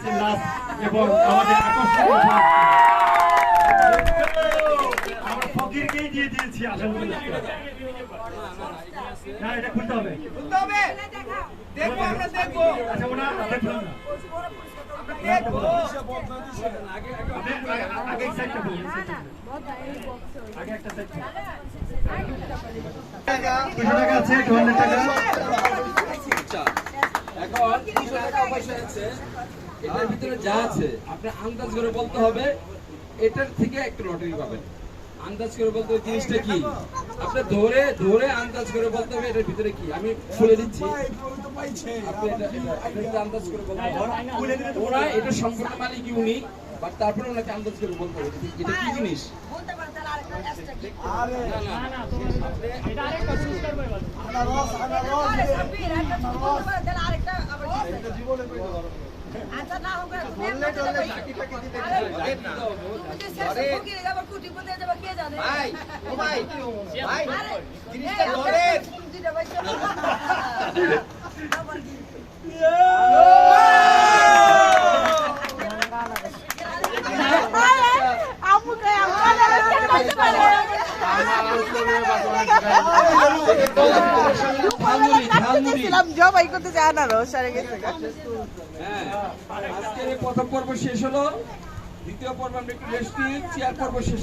নাচের নাচ এবং আমাদের আকর্ষণীয় আমরা ফকিরকেই দিয়ে দিয়েছি আসল না, এটা খুলতে হবে দেখবো আমরা দেখবো আচ্ছা ওনার দেখলাম না আগে এক সাইডটা বলুন আগে একটা সাইড 200 টাকা আছে 200 টাকা এখন 200 টাকা পয়সা আছে এটার ভিতরে যা আছে আপনি আন্দাজ করে বলতে হবে এটার থেকে একটা লটারি পাবেন আন্দাজ করে বলতে হবে জিনিসটা কি আপনি ধরে ধরে আন্দাজ করে বলতে হবে এটার ভিতরে কি আমি খুলে দিচ্ছি আপনি এটা আন্দাজ করে বলতে হবে ওরা এটা সম্পূর্ণ মালিক উনি বাট তারপরে ওনাকে আন্দাজ করে বলতে হবে এটা কি জিনিস আচ্ছা না হোক কে জানে ভাই ও ভাই ভাই জিনিসটা ধরে জবাই করতে চায় না রোসারে গেছে আজকের প্রথম পর্ব শেষ হলো দ্বিতীয় পর্ব আমরা একটু রেস্ট নিই চেয়ার পর্ব শেষ